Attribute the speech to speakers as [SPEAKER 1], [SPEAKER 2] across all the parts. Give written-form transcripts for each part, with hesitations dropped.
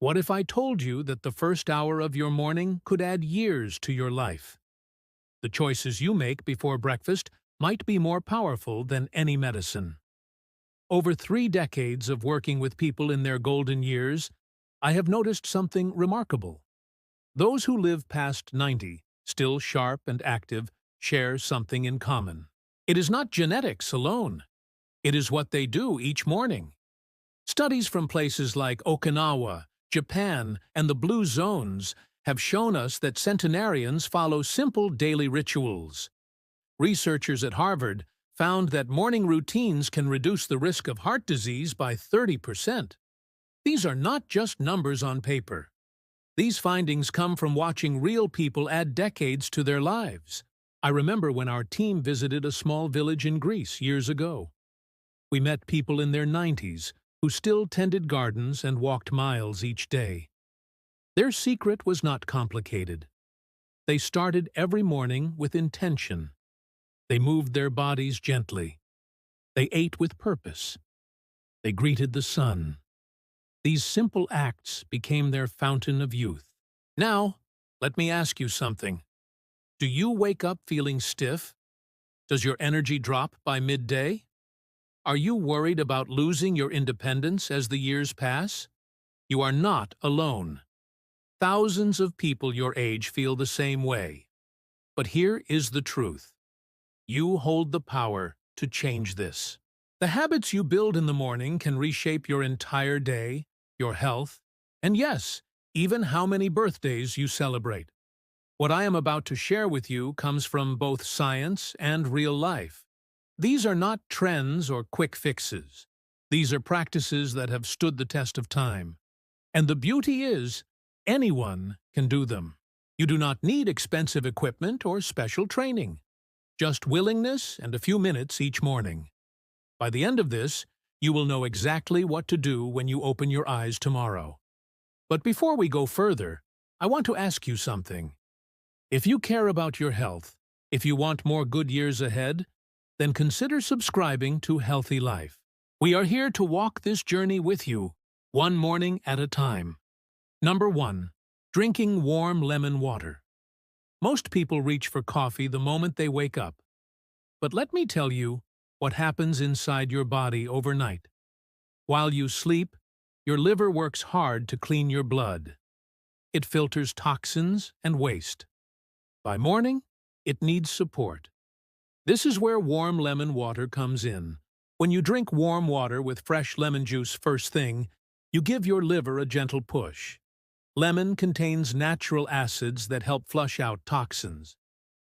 [SPEAKER 1] What if I told you that the first hour of your morning could add years to your life? The choices you make before breakfast might be more powerful than any medicine. Over 3 decades of working with people in their golden years, I have noticed something remarkable. Those who live past 90, still sharp and active, share something in common. It is not genetics alone. It is what they do each morning. Studies from places like Okinawa, Japan, and the Blue Zones have shown us that centenarians follow simple daily rituals. Researchers at Harvard found that morning routines can reduce the risk of heart disease by 30%. These are not just numbers on paper. These findings come from watching real people add decades to their lives. I remember when our team visited a small village in Greece years ago. We met people in their 90s who still tended gardens and walked miles each day. Their secret was not complicated. They started every morning with intention. They moved their bodies gently. They ate with purpose. They greeted the sun. These simple acts became their fountain of youth. Now, let me ask you something. Do you wake up feeling stiff? Does your energy drop by midday? Are you worried about losing your independence as the years pass? You are not alone. Thousands of people your age feel the same way. But here is the truth. You hold the power to change this. The habits you build in the morning can reshape your entire day, your health, and yes, even how many birthdays you celebrate. What I am about to share with you comes from both science and real life. These are not trends or quick fixes. These are practices that have stood the test of time. And the beauty is, anyone can do them. You do not need expensive equipment or special training. Just willingness and a few minutes each morning. By the end of this, you will know exactly what to do when you open your eyes tomorrow. But before we go further, I want to ask you something. If you care about your health, if you want more good years ahead, then consider subscribing to Healthy Life. We are here to walk this journey with you, one morning at a time. Number 1. Drinking warm lemon water. Most people reach for coffee the moment they wake up. But let me tell you what happens inside your body overnight. While you sleep, your liver works hard to clean your blood. It filters toxins and waste. By morning, it needs support. This is where warm lemon water comes in. When you drink warm water with fresh lemon juice first thing, you give your liver a gentle push. Lemon contains natural acids that help flush out toxins.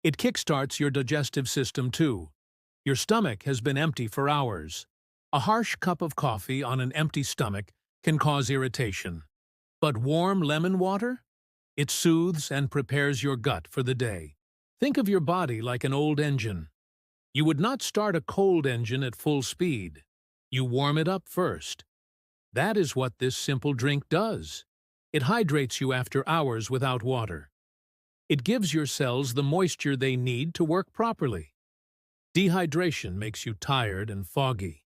[SPEAKER 1] It kickstarts your digestive system too. Your stomach has been empty for hours. A harsh cup of coffee on an empty stomach can cause irritation. But warm lemon water? It soothes and prepares your gut for the day. Think of your body like an old engine. You would not start a cold engine at full speed. You warm it up first. That is what this simple drink does. It hydrates you after hours without water. It gives your cells the moisture they need to work properly. Dehydration makes you tired and foggy.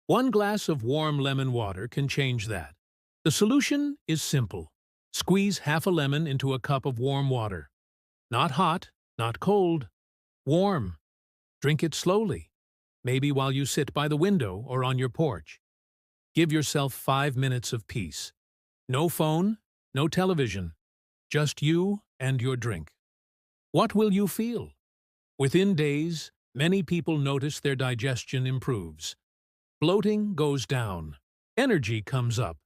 [SPEAKER 1] One glass of warm lemon water can change that. The solution is simple. Squeeze half a lemon into a cup of warm water. Not hot, not cold. Warm. Drink it slowly, maybe while you sit by the window or on your porch. Give yourself 5 minutes of peace. No phone, no television, just you and your drink. What will you feel? Within days, many people notice their digestion improves. Bloating goes down. Energy comes up.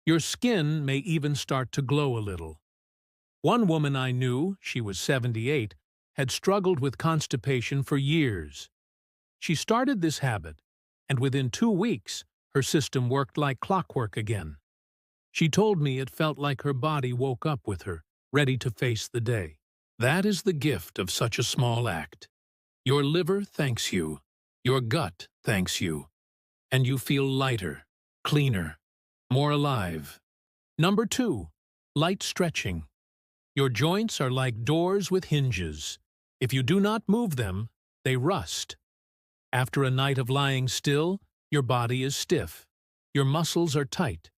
[SPEAKER 1] Your skin may even start to glow a little. One woman I knew, she was 78, had struggled with constipation for years. She started this habit, and within 2 weeks, her system worked like clockwork again. She told me it felt like her body woke up with her, ready to face the day. That is the gift of such a small act. Your liver thanks you, your gut thanks you, and you feel lighter, cleaner, more alive. Number 2, light stretching. Your joints are like doors with hinges. If you do not move them, they rust. After a night of lying still, your body is stiff. Your muscles are tight.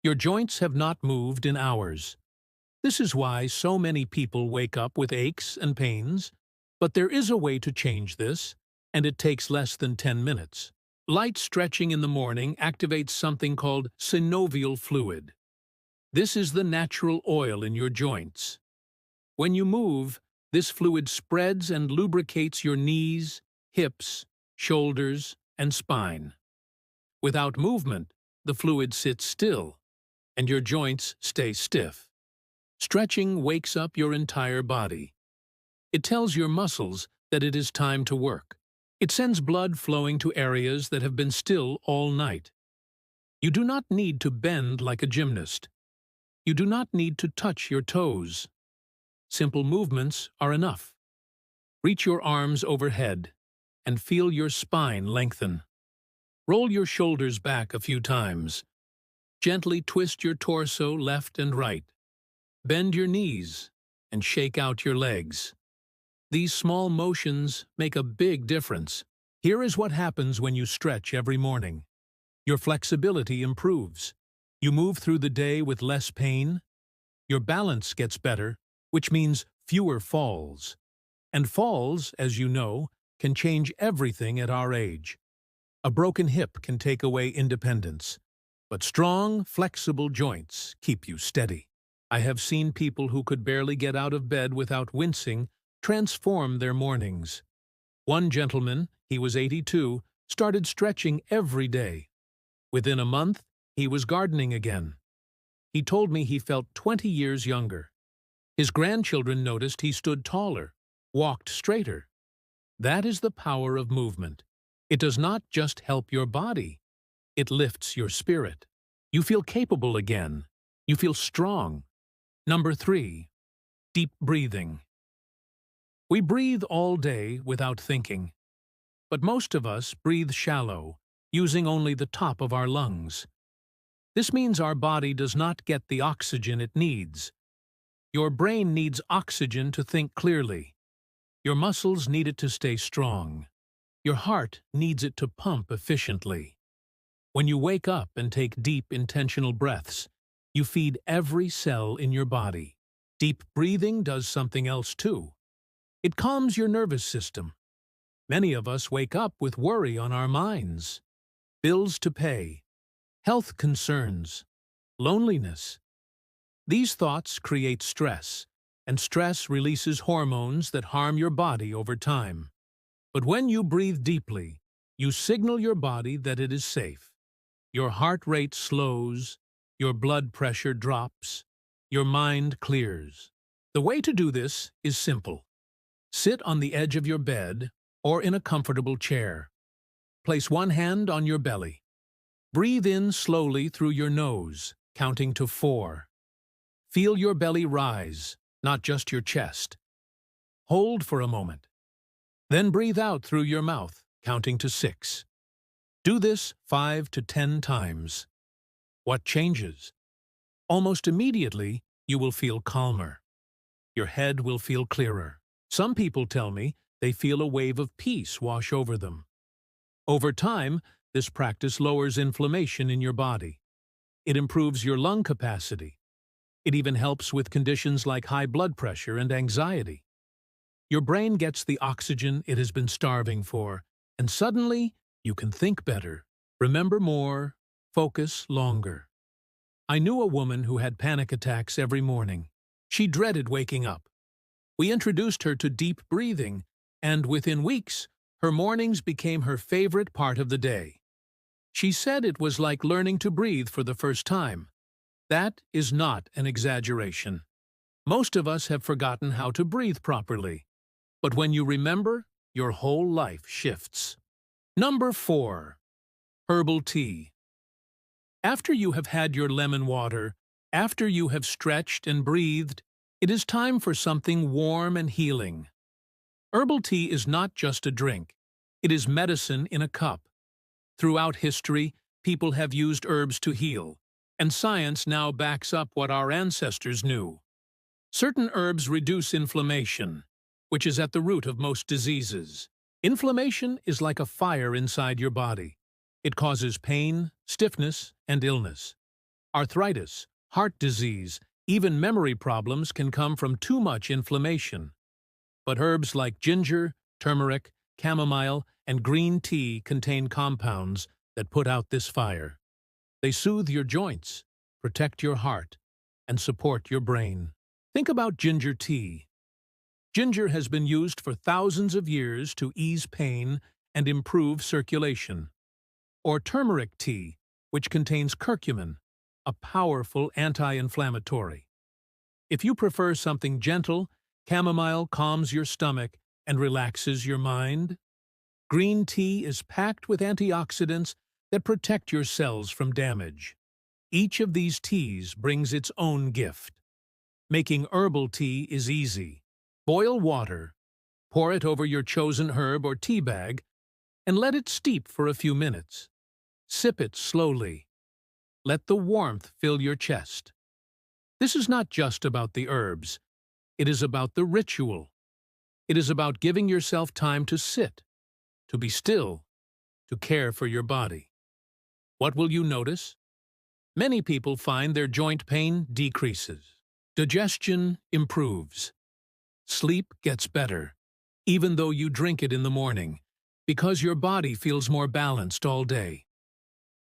[SPEAKER 1] Your joints have not moved in hours. This is why so many people wake up with aches and pains, but there is a way to change this, and it takes less than 10 minutes. Light stretching in the morning activates something called synovial fluid. This is the natural oil in your joints. When you move, this fluid spreads and lubricates your knees, hips, shoulders, and spine. Without movement, the fluid sits still, and your joints stay stiff. Stretching wakes up your entire body. It tells your muscles that it is time to work. It sends blood flowing to areas that have been still all night. You do not need to bend like a gymnast. You do not need to touch your toes. Simple movements are enough. Reach your arms overhead and feel your spine lengthen. Roll your shoulders back a few times. Gently twist your torso left and right. Bend your knees and shake out your legs. These small motions make a big difference. Here is what happens when you stretch every morning. Your flexibility improves. You move through the day with less pain. Your balance gets better, which means fewer falls. And falls, as you know, can change everything at our age. A broken hip can take away independence, but strong, flexible joints keep you steady. I have seen people who could barely get out of bed without wincing transform their mornings. One gentleman, he was 82, started stretching every day. Within a month, he was gardening again. He told me he felt 20 years younger. His grandchildren noticed he stood taller, walked straighter. That is the power of movement. It does not just help your body, it lifts your spirit. You feel capable again. You feel strong. Number 3, deep breathing. We breathe all day without thinking, but most of us breathe shallow, using only the top of our lungs. This means our body does not get the oxygen it needs. Your brain needs oxygen to think clearly. Your muscles need it to stay strong. Your heart needs it to pump efficiently. When you wake up and take deep, intentional breaths, you feed every cell in your body. Deep breathing does something else too. It calms your nervous system. Many of us wake up with worry on our minds. Bills to pay, health concerns, loneliness. These thoughts create stress, and stress releases hormones that harm your body over time. But when you breathe deeply, you signal your body that it is safe. Your heart rate slows, your blood pressure drops, your mind clears. The way to do this is simple. Sit on the edge of your bed or in a comfortable chair. Place one hand on your belly. Breathe in slowly through your nose, counting to 4. Feel your belly rise, not just your chest. Hold for a moment. Then breathe out through your mouth, counting to 6. Do this 5 to 10 times. What changes? Almost immediately, you will feel calmer. Your head will feel clearer. Some people tell me they feel a wave of peace wash over them. Over time, this practice lowers inflammation in your body. It improves your lung capacity. It even helps with conditions like high blood pressure and anxiety. Your brain gets the oxygen it has been starving for, and suddenly you can think better, remember more, focus longer. I knew a woman who had panic attacks every morning. She dreaded waking up. We introduced her to deep breathing, and within weeks, her mornings became her favorite part of the day. She said it was like learning to breathe for the first time. That is not an exaggeration. Most of us have forgotten how to breathe properly. But when you remember, your whole life shifts. Number 4. Herbal tea. After you have had your lemon water, after you have stretched and breathed, it is time for something warm and healing. Herbal tea is not just a drink. It is medicine in a cup. Throughout history, people have used herbs to heal, and science now backs up what our ancestors knew. Certain herbs reduce inflammation, which is at the root of most diseases. Inflammation is like a fire inside your body. It causes pain, stiffness, and illness. Arthritis, heart disease, even memory problems can come from too much inflammation. But herbs like ginger, turmeric, chamomile, and green tea contain compounds that put out this fire. They soothe your joints, protect your heart, and support your brain. Think about ginger tea. Ginger has been used for thousands of years to ease pain and improve circulation. Or turmeric tea, which contains curcumin, a powerful anti-inflammatory. If you prefer something gentle, chamomile calms your stomach and relaxes your mind. Green tea is packed with antioxidants that protect your cells from damage. Each of these teas brings its own gift. Making herbal tea is easy. Boil water, pour it over your chosen herb or tea bag, and let it steep for a few minutes. Sip it slowly. Let the warmth fill your chest. This is not just about the herbs. It is about the ritual. It is about giving yourself time to sit, to be still, to care for your body. What will you notice? Many people find their joint pain decreases. Digestion improves. Sleep gets better, even though you drink it in the morning, because your body feels more balanced all day.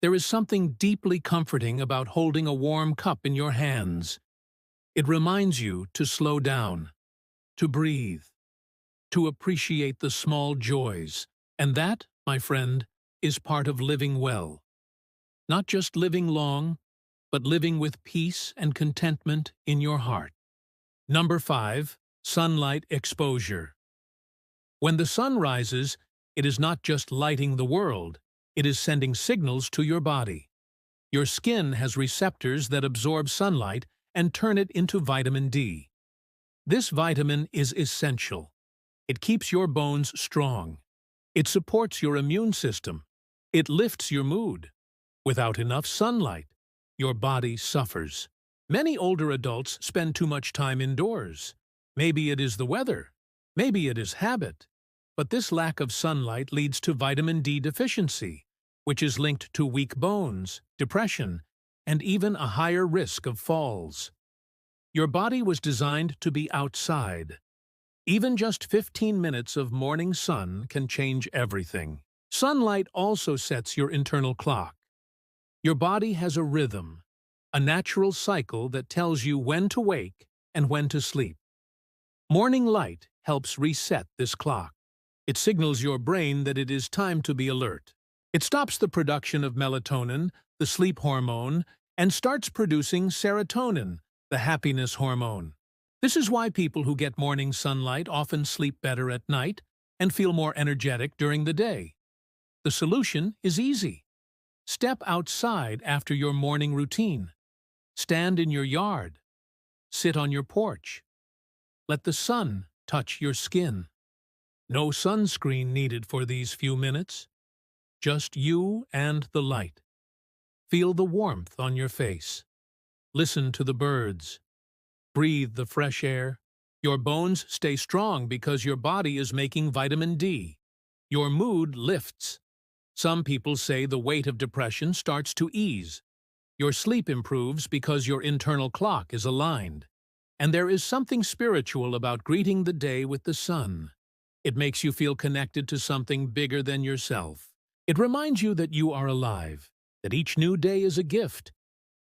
[SPEAKER 1] There is something deeply comforting about holding a warm cup in your hands. It reminds you to slow down, to breathe, to appreciate the small joys. And that, my friend, is part of living well. Not just living long, but living with peace and contentment in your heart. Number 5. Sunlight exposure. When the sun rises, it is not just lighting the world, it is sending signals to your body. Your skin has receptors that absorb sunlight and turn it into vitamin D. This vitamin is essential. It keeps your bones strong. It supports your immune system. It lifts your mood. Without enough sunlight, your body suffers. Many older adults spend too much time indoors. Maybe it is the weather. Maybe it is habit. But this lack of sunlight leads to vitamin D deficiency, which is linked to weak bones, depression, and even a higher risk of falls. Your body was designed to be outside. Even just 15 minutes of morning sun can change everything. Sunlight also sets your internal clock. Your body has a rhythm, a natural cycle that tells you when to wake and when to sleep. Morning light helps reset this clock. It signals your brain that it is time to be alert. It stops the production of melatonin, the sleep hormone, and starts producing serotonin, the happiness hormone. This is why people who get morning sunlight often sleep better at night and feel more energetic during the day. The solution is easy. Step outside after your morning routine. Stand in your yard. Sit on your porch. Let the sun touch your skin. No sunscreen needed for these few minutes. Just you and the light. Feel the warmth on your face. Listen to the birds. Breathe the fresh air. Your bones stay strong because your body is making vitamin D. Your mood lifts. Some people say the weight of depression starts to ease. Your sleep improves because your internal clock is aligned. And there is something spiritual about greeting the day with the sun. It makes you feel connected to something bigger than yourself. It reminds you that you are alive, that each new day is a gift.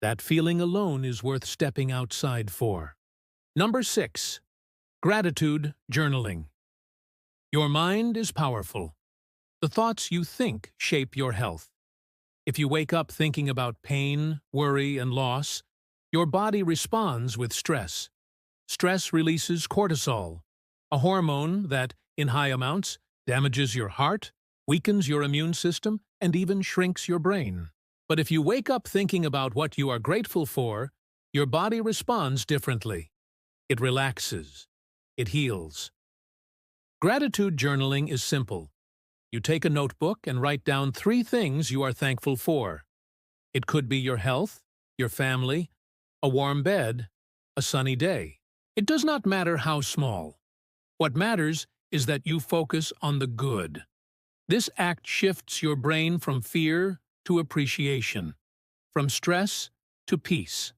[SPEAKER 1] That feeling alone is worth stepping outside for. Number 6. Gratitude journaling. Your mind is powerful. The thoughts you think shape your health. If you wake up thinking about pain, worry, and loss, your body responds with stress. Stress releases cortisol, a hormone that, in high amounts, damages your heart, weakens your immune system, and even shrinks your brain. But if you wake up thinking about what you are grateful for, your body responds differently. It relaxes. It heals. Gratitude journaling is simple. You take a notebook and write down 3 things you are thankful for. It could be your health, your family, a warm bed, a sunny day. It does not matter how small. What matters is that you focus on the good. This act shifts your brain from fear to appreciation, from stress to peace.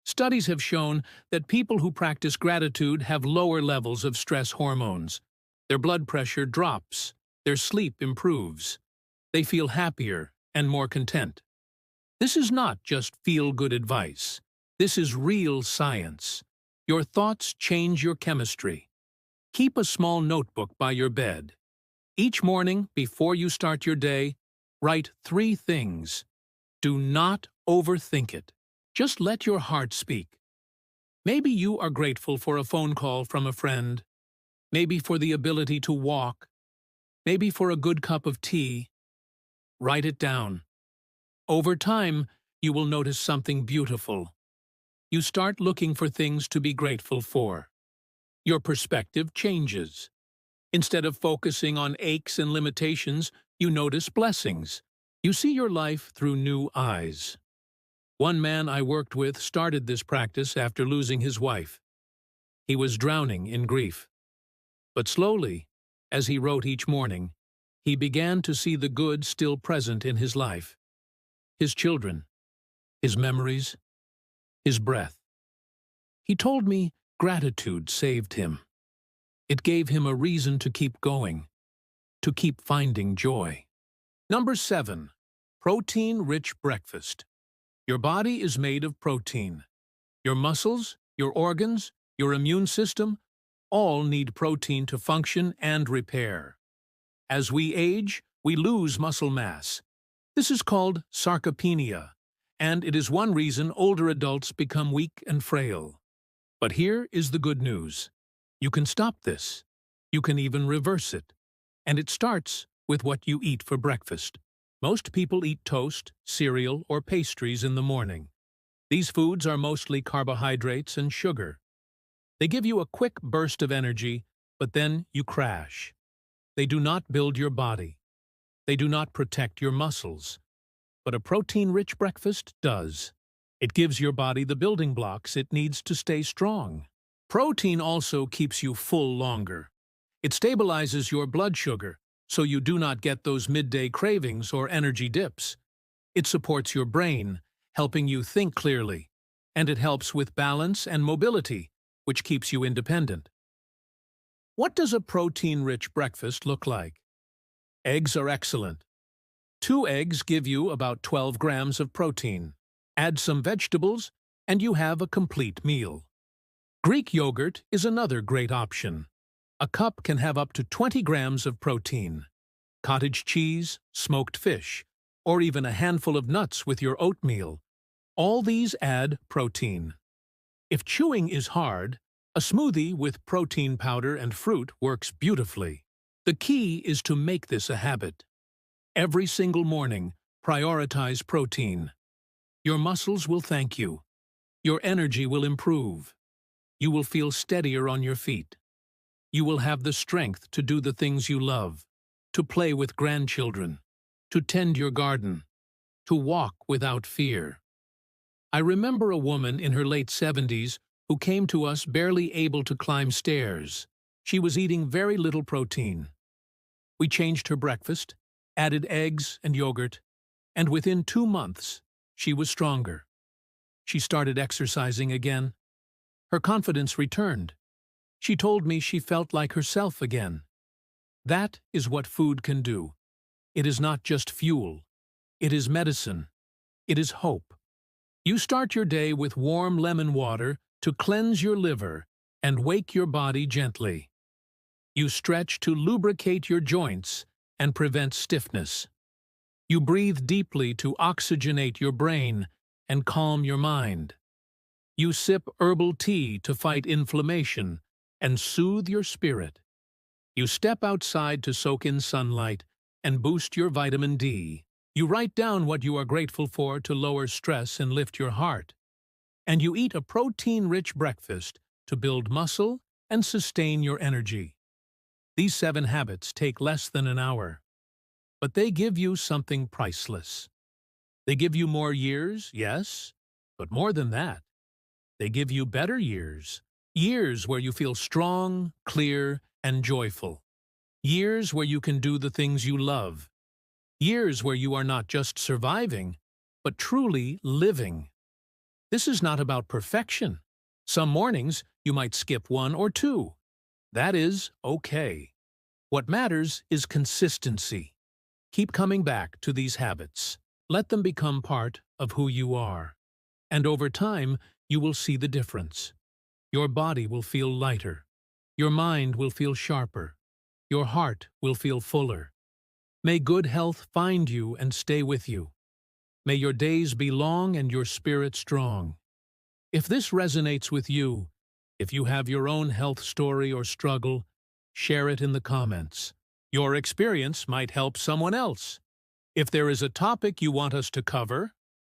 [SPEAKER 1] Studies have shown that people who practice gratitude have lower levels of stress hormones. Their blood pressure drops, their sleep improves. They feel happier and more content. This is not just feel-good advice. This is real science. Your thoughts change your chemistry. Keep a small notebook by your bed. Each morning, before you start your day, write 3 things. Do not overthink it. Just let your heart speak. Maybe you are grateful for a phone call from a friend, maybe for the ability to walk, maybe for a good cup of tea. Write it down. Over time, you will notice something beautiful. You start looking for things to be grateful for. Your perspective changes. Instead of focusing on aches and limitations, you notice blessings. You see your life through new eyes. One man I worked with started this practice after losing his wife. He was drowning in grief. But slowly, as he wrote each morning, he began to see the good still present in his life. His children, his memories, his breath. He told me gratitude saved him. It gave him a reason to keep going, to keep finding joy. Number 7. Protein-rich breakfast. Your body is made of protein. Your muscles, your organs, your immune system, all need protein to function and repair. As we age, we lose muscle mass. This is called sarcopenia, and it is one reason older adults become weak and frail. But here is the good news. You can stop this. You can even reverse it. And it starts with what you eat for breakfast. Most people eat toast, cereal, or pastries in the morning. These foods are mostly carbohydrates and sugar. They give you a quick burst of energy, but then you crash. They do not build your body. They do not protect your muscles. But a protein-rich breakfast does. It gives your body the building blocks it needs to stay strong. Protein also keeps you full longer. It stabilizes your blood sugar, so you do not get those midday cravings or energy dips. It supports your brain, helping you think clearly, and it helps with balance and mobility, which keeps you independent. What does a protein-rich breakfast look like? Eggs are excellent. 2 eggs give you about 12 grams of protein. Add some vegetables, and you have a complete meal. Greek yogurt is another great option. A cup can have up to 20 grams of protein. Cottage cheese, smoked fish, or even a handful of nuts with your oatmeal. All these add protein. If chewing is hard, a smoothie with protein powder and fruit works beautifully. The key is to make this a habit. Every single morning, prioritize protein. Your muscles will thank you. Your energy will improve. You will feel steadier on your feet. You will have the strength to do the things you love, to play with grandchildren, to tend your garden, to walk without fear. I remember a woman in her late 70s who came to us barely able to climb stairs. She was eating very little protein. We changed her breakfast, added eggs and yogurt, and within 2 months, she was stronger. She started exercising again. Her confidence returned. She told me she felt like herself again. That is what food can do. It is not just fuel. It is medicine. It is hope. You start your day with warm lemon water to cleanse your liver and wake your body gently. You stretch to lubricate your joints and prevent stiffness. You breathe deeply to oxygenate your brain and calm your mind. You sip herbal tea to fight inflammation and soothe your spirit. You step outside to soak in sunlight and boost your vitamin D. You write down what you are grateful for to lower stress and lift your heart. And you eat a protein-rich breakfast to build muscle and sustain your energy. These 7 habits take less than an hour, but they give you something priceless. They give you more years, yes, but more than that. They give you better years. Years where you feel strong, clear, and joyful. Years where you can do the things you love. Years where you are not just surviving, but truly living. This is not about perfection. Some mornings, you might skip one or two. That is okay. What matters is consistency. Keep coming back to these habits. Let them become part of who you are. And over time, you will see the difference. Your body will feel lighter. Your mind will feel sharper. Your heart will feel fuller. May good health find you and stay with you. May your days be long and your spirit strong. If this resonates with you, if you have your own health story or struggle, share it in the comments. Your experience might help someone else. If there is a topic you want us to cover,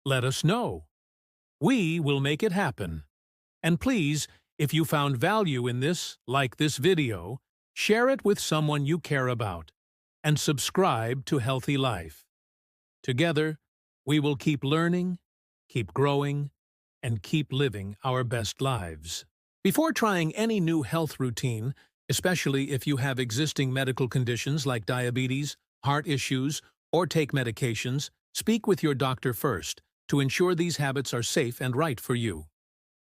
[SPEAKER 1] let us know. We will make it happen. And please, if you found value in this, like this video, share it with someone you care about, and subscribe to Healthy Life. Together, we will keep learning, keep growing, and keep living our best lives. Before trying any new health routine, especially if you have existing medical conditions like diabetes, heart issues, or take medications, speak with your doctor first to ensure these habits are safe and right for you.